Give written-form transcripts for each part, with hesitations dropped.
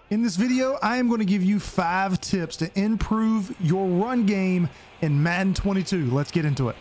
In this video, I am going to give you 5 tips to improve your run game in Madden 22. Let's get into it.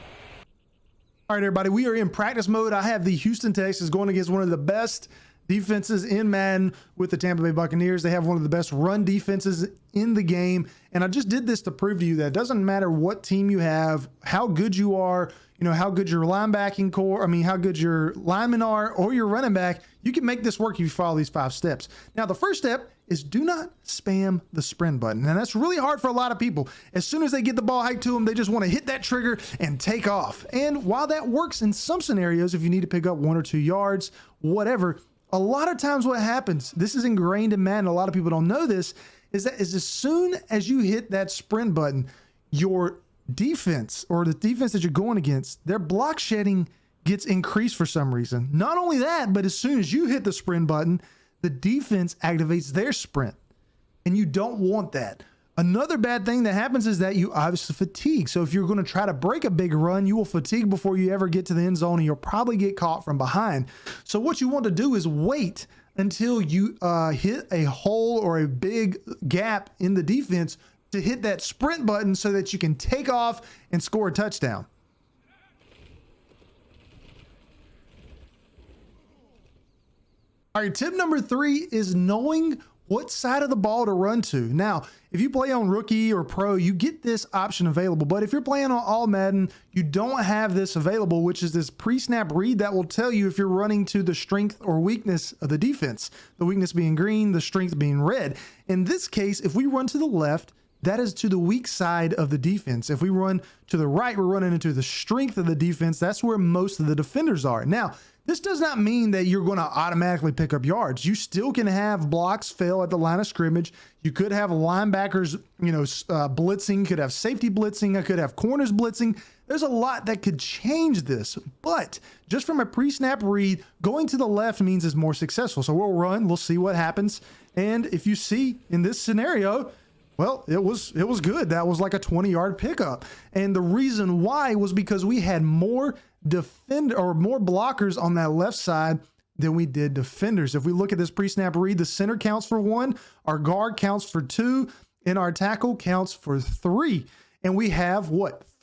All right, everybody, we are in practice mode. I have the Houston Texans going against one of the best defenses in Madden with the Tampa Bay Buccaneers. They have one of the best run defenses in the game. And I just did this to prove to you that it doesn't matter what team you have, how good you are, how good your linebacking core, how good your linemen are, or your running back, you can make this work if you follow these 5 steps. Now, the first step is do not spam the sprint button. And that's really hard for a lot of people. As soon as they get the ball hiked to them, they just want to hit that trigger and take off. And while that works in some scenarios, if you need to pick up 1 or 2 yards, whatever, a lot of times what happens, this is ingrained in Madden, a lot of people don't know this, is that as soon as you hit that sprint button, your defense or the defense that you're going against, their block shedding gets increased for some reason. Not only that, but as soon as you hit the sprint button, the defense activates their sprint, and you don't want that. Another bad thing that happens is that you obviously fatigue. So if you're going to try to break a big run, you will fatigue before you ever get to the end zone, and you'll probably get caught from behind. So what you want to do is wait until you hit a hole or a big gap in the defense to hit that sprint button so that you can take off and score a touchdown. All right, tip number 3 is knowing what side of the ball to run to. Now, if you play on rookie or pro, you get this option available. But if you're playing on all Madden, you don't have this available, which is this pre-snap read that will tell you if you're running to the strength or weakness of the defense. The weakness being green, the strength being red. In this case, if we run to the left, that is to the weak side of the defense. If we run to the right, we're running into the strength of the defense. That's where most of the defenders are. Now, this does not mean that you're going to automatically pick up yards. You still can have blocks fail at the line of scrimmage. You could have linebackers, blitzing. You could have safety blitzing. I could have corners blitzing. There's a lot that could change this, but just from a pre-snap read, going to the left means it's more successful. So we'll run, we'll see what happens. And if you see in this scenario, well, it was good. That was like a 20-yard pickup. And the reason why was because we had more more blockers on that left side than we did defenders. If we look at this pre-snap read, the center counts for 1, our guard counts for 2, and our tackle counts for 3. And we have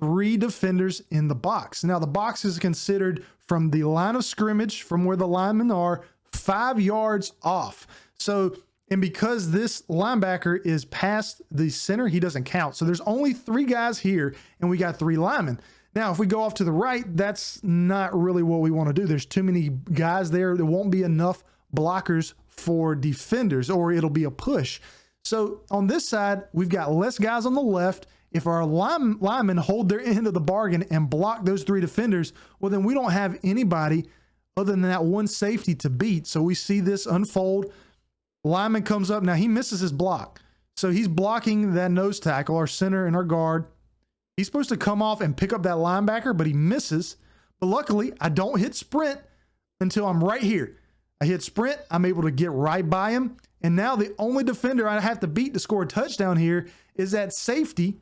3 defenders in the box. Now, the box is considered from the line of scrimmage, from where the linemen are, 5 yards off. So, and because this linebacker is past the center, he doesn't count. So there's only 3 guys here, and we got 3 linemen. Now, if we go off to the right, that's not really what we want to do. There's too many guys there. There won't be enough blockers for defenders, or it'll be a push. So on this side, we've got less guys on the left. If our linemen hold their end of the bargain and block those 3 defenders, well, then we don't have anybody other than that one safety to beat. So we see this unfold. Lineman comes up. Now, he misses his block. So he's blocking that nose tackle, our center and our guard. He's supposed to come off and pick up that linebacker, but he misses. But luckily, I don't hit sprint until I'm right here. I hit sprint. I'm able to get right by him. And now the only defender I have to beat to score a touchdown here is that safety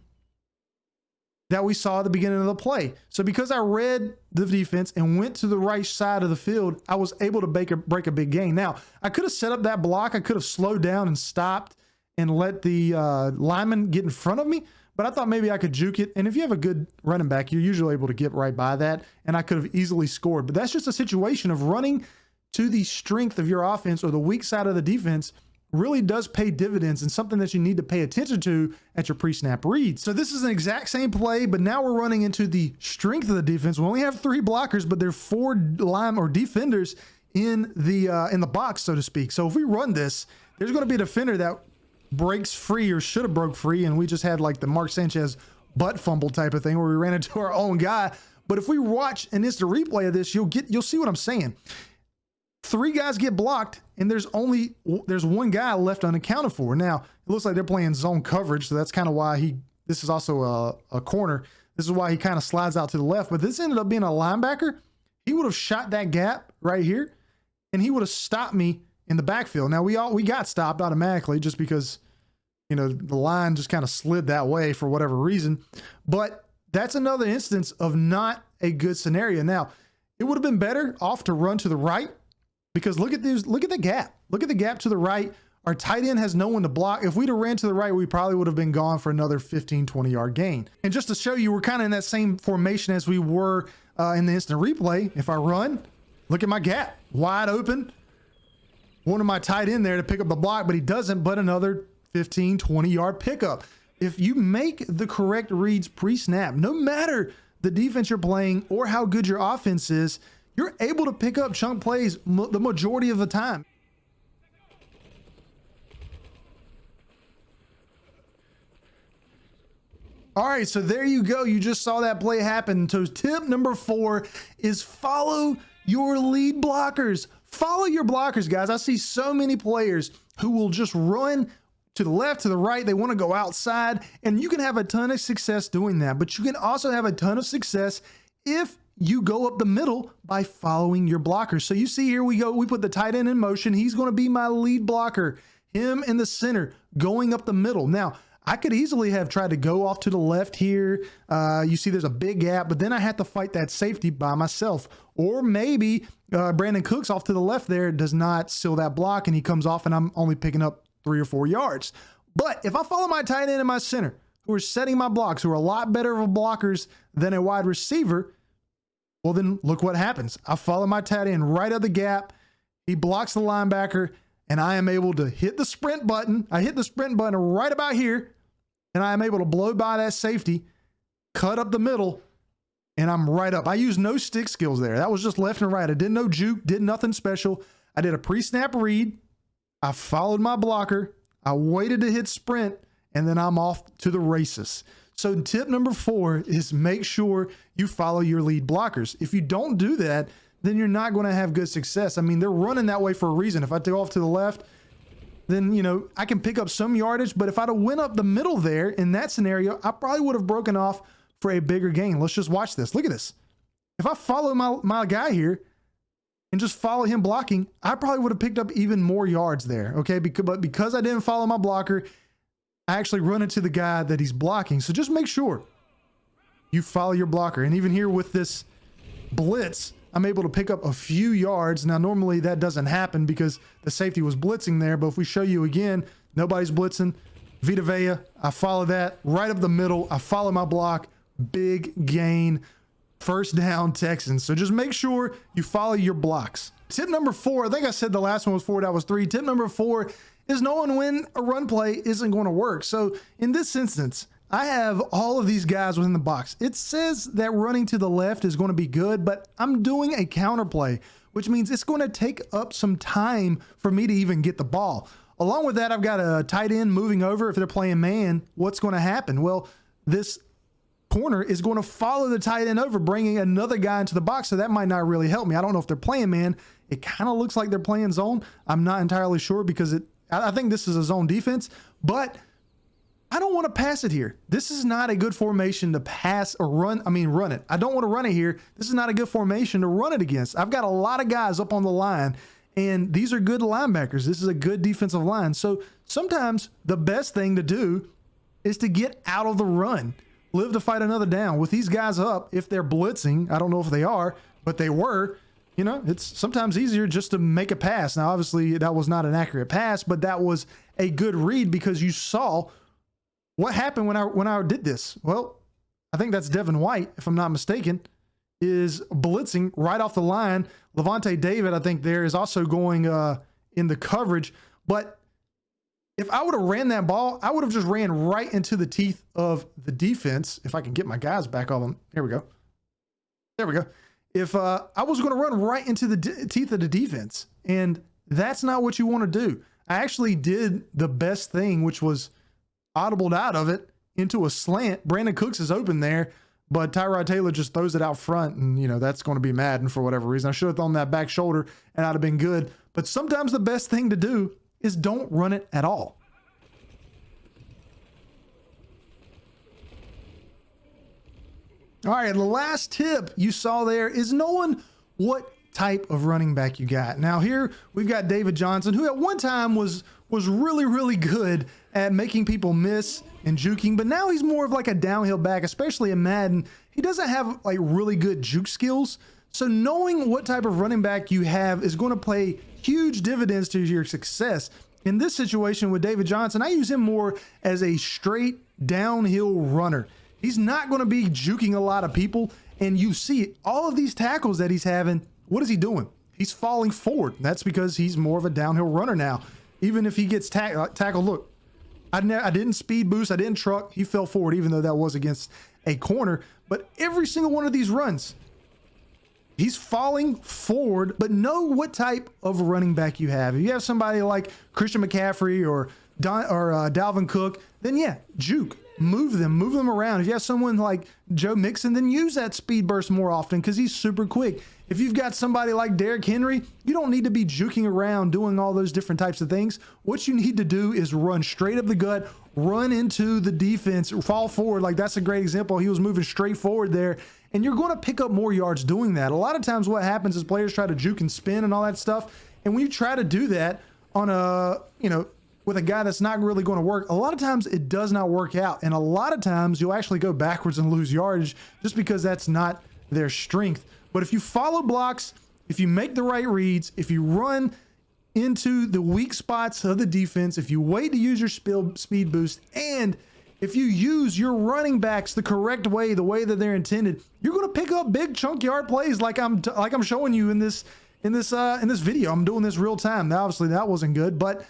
that we saw at the beginning of the play. So because I read the defense and went to the right side of the field, I was able to break a big gain. Now, I could have set up that block. I could have slowed down and stopped and let the lineman get in front of me. But I thought maybe I could juke it. And if you have a good running back, you're usually able to get right by that. And I could have easily scored. But that's just a situation of running to the strength of your offense or the weak side of the defense really does pay dividends, and something that you need to pay attention to at your pre-snap read. So this is an exact same play, but now we're running into the strength of the defense. We only have 3 blockers, but there are 4 line or defenders in the box, so to speak. So if we run this, there's going to be a defender that breaks free or should have broke free, and we just had like the Mark Sanchez butt fumble type of thing where we ran into our own guy. But if we watch an instant replay of this, you'll see what I'm saying. 3 guys get blocked, and there's 1 guy left unaccounted for. Now, it looks like they're playing zone coverage, so that's kind of why this is also a corner. This is why he kind of slides out to the left. But this ended up being a linebacker. He would have shot that gap right here, and he would have stopped me in the backfield. Now, we got stopped automatically just because, the line just kind of slid that way for whatever reason. But that's another instance of not a good scenario. Now, it would have been better off to run to the right, because look at the gap. Look at the gap to the right. Our tight end has no one to block. If we'd have ran to the right, we probably would have been gone for another 15, 20-yard gain. And just to show you, we're kind of in that same formation as we were in the instant replay. If I run, look at my gap, wide open. Wanted my tight end there to pick up the block, but he doesn't, but another 15, 20-yard pickup. If you make the correct reads pre-snap, no matter the defense you're playing or how good your offense is, you're able to pick up chunk plays the majority of the time. All right, so there you go. You just saw that play happen. So tip number 4 is follow your lead blockers. Follow your blockers, guys. I see so many players who will just run to the left, to the right. They want to go outside, and you can have a ton of success doing that. But you can also have a ton of success if you go up the middle by following your blockers. So you see here we go. We put the tight end in motion. He's going to be my lead blocker. Him in the center going up the middle. Now, I could easily have tried to go off to the left here. You see there's a big gap, but then I had to fight that safety by myself. Or maybe Brandon Cooks off to the left there does not seal that block and he comes off and I'm only picking up 3 or 4 yards. But if I follow my tight end and my center, who are setting my blocks, who are a lot better of blockers than a wide receiver, well then look what happens. I follow my tight end right up the gap. He blocks the linebacker and I am able to hit the sprint button. I hit the sprint button right about here, and I am able to blow by that safety, cut up the middle, and I'm right up. I used no stick skills there. That was just left and right. I did no juke, did nothing special. I did a pre-snap read. I followed my blocker. I waited to hit sprint, and then I'm off to the races. So tip number 4 is make sure you follow your lead blockers. If you don't do that, then you're not going to have good success. I mean, they're running that way for a reason. If I go off to the left, then, you know, I can pick up some yardage, but if I'd have went up the middle there in that scenario, I probably would have broken off for a bigger gain. Let's just watch this. Look at this. If I follow my guy here and just follow him blocking, I probably would have picked up even more yards there. Okay. But because I didn't follow my blocker, I actually run into the guy that he's blocking. So just make sure you follow your blocker. And even here with this blitz, I'm able to pick up a few yards. Now, normally that doesn't happen because the safety was blitzing there. But if we show you again, nobody's blitzing. Vita Vea, I follow that right up the middle. I follow my block. Big gain. First down, Texans. So just make sure you follow your blocks. Tip number 4, I think I said the last one was 4, that was 3. Tip number 4 is knowing when a run play isn't going to work. So in this instance, I have all of these guys within the box. It says that running to the left is going to be good, but I'm doing a counter play, which means it's going to take up some time for me to even get the ball. Along with that, I've got a tight end moving over. If they're playing man, what's going to happen? Well, this corner is going to follow the tight end over, bringing another guy into the box. So that might not really help me. I don't know if they're playing man. It kind of looks like they're playing zone. I'm not entirely sure because I think this is a zone defense, but I don't want to pass it here. This is not a good formation to pass or run. I mean, run it. I don't want to run it here. This is not a good formation to run it against. I've got a lot of guys up on the line, and these are good linebackers. This is a good defensive line. So sometimes the best thing to do is to get out of the run. Live to fight another down. With these guys up, if they're blitzing, I don't know if they are, but they were, you know, it's sometimes easier just to make a pass. Now, obviously, that was not an accurate pass, but that was a good read because you saw what happened when I did this. Well, I think that's Devin White, if I'm not mistaken, is blitzing right off the line. Levante David, I think there is also going in the coverage. But if I would have ran that ball, I would have just ran right into the teeth of the defense. If I can get my guys back on them. Here we go. There we go. If I was going to run right into the teeth of the defense, and that's not what you want to do. I actually did the best thing, which was audibled out of it into a slant. Brandon Cooks is open there, but Tyrod Taylor just throws it out front, and, you know, that's going to be Madden for whatever reason. I should have thrown that back shoulder, and I'd have been good. But sometimes the best thing to do is don't run it at all. All right, the last tip you saw there is knowing what type of running back you got. Now here we've got David Johnson, who at one time was really, really good at making people miss and juking, but now he's more of like a downhill back, especially in Madden. He doesn't have like really good juke skills. So knowing what type of running back you have is going to play huge dividends to your success. in this situation with David Johnson, I use him more as a straight downhill runner. He's not going to be juking a lot of people. And you see all of these tackles that he's having. What is he doing? He's falling forward. That's because he's more of a downhill runner now. Even if he gets tackled, look, I didn't speed boost. I didn't truck. He fell forward, even though that was against a corner. But every single one of these runs, he's falling forward. But know what type of running back you have. If you have somebody like Christian McCaffrey or Dalvin Cook, then yeah, juke. Move them around. If you have someone like Joe Mixon, then use that speed burst more often because he's super quick. If you've got somebody like Derrick Henry, you don't need to be juking around doing all those different types of things. What you need to do is run straight up the gut, run into the defense, fall forward. Like that's a great example. He was moving straight forward there, and you're going to pick up more yards doing that. A lot of times what happens is players try to juke and spin and all that stuff. And when you try to do that on with a guy that's not really going to work, a lot of times it does not work out. And a lot of times you'll actually go backwards and lose yardage just because that's not their strength. But if you follow blocks, if you make the right reads, if you run into the weak spots of the defense, if you wait to use your speed boost, and if you use your running backs the correct way, the way that they're intended, you're going to pick up big chunk yard plays like I'm showing you in this video. I'm doing this real time. Now, obviously that wasn't good, but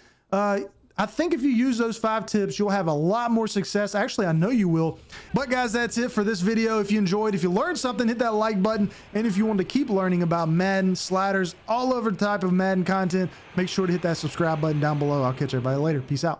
I think if you use those 5 tips, you'll have a lot more success. Actually, I know you will. But guys, that's it for this video. If you enjoyed, if you learned something, hit that like button. And if you want to keep learning about Madden, sliders, all over type of Madden content, make sure to hit that subscribe button down below. I'll catch everybody later. Peace out.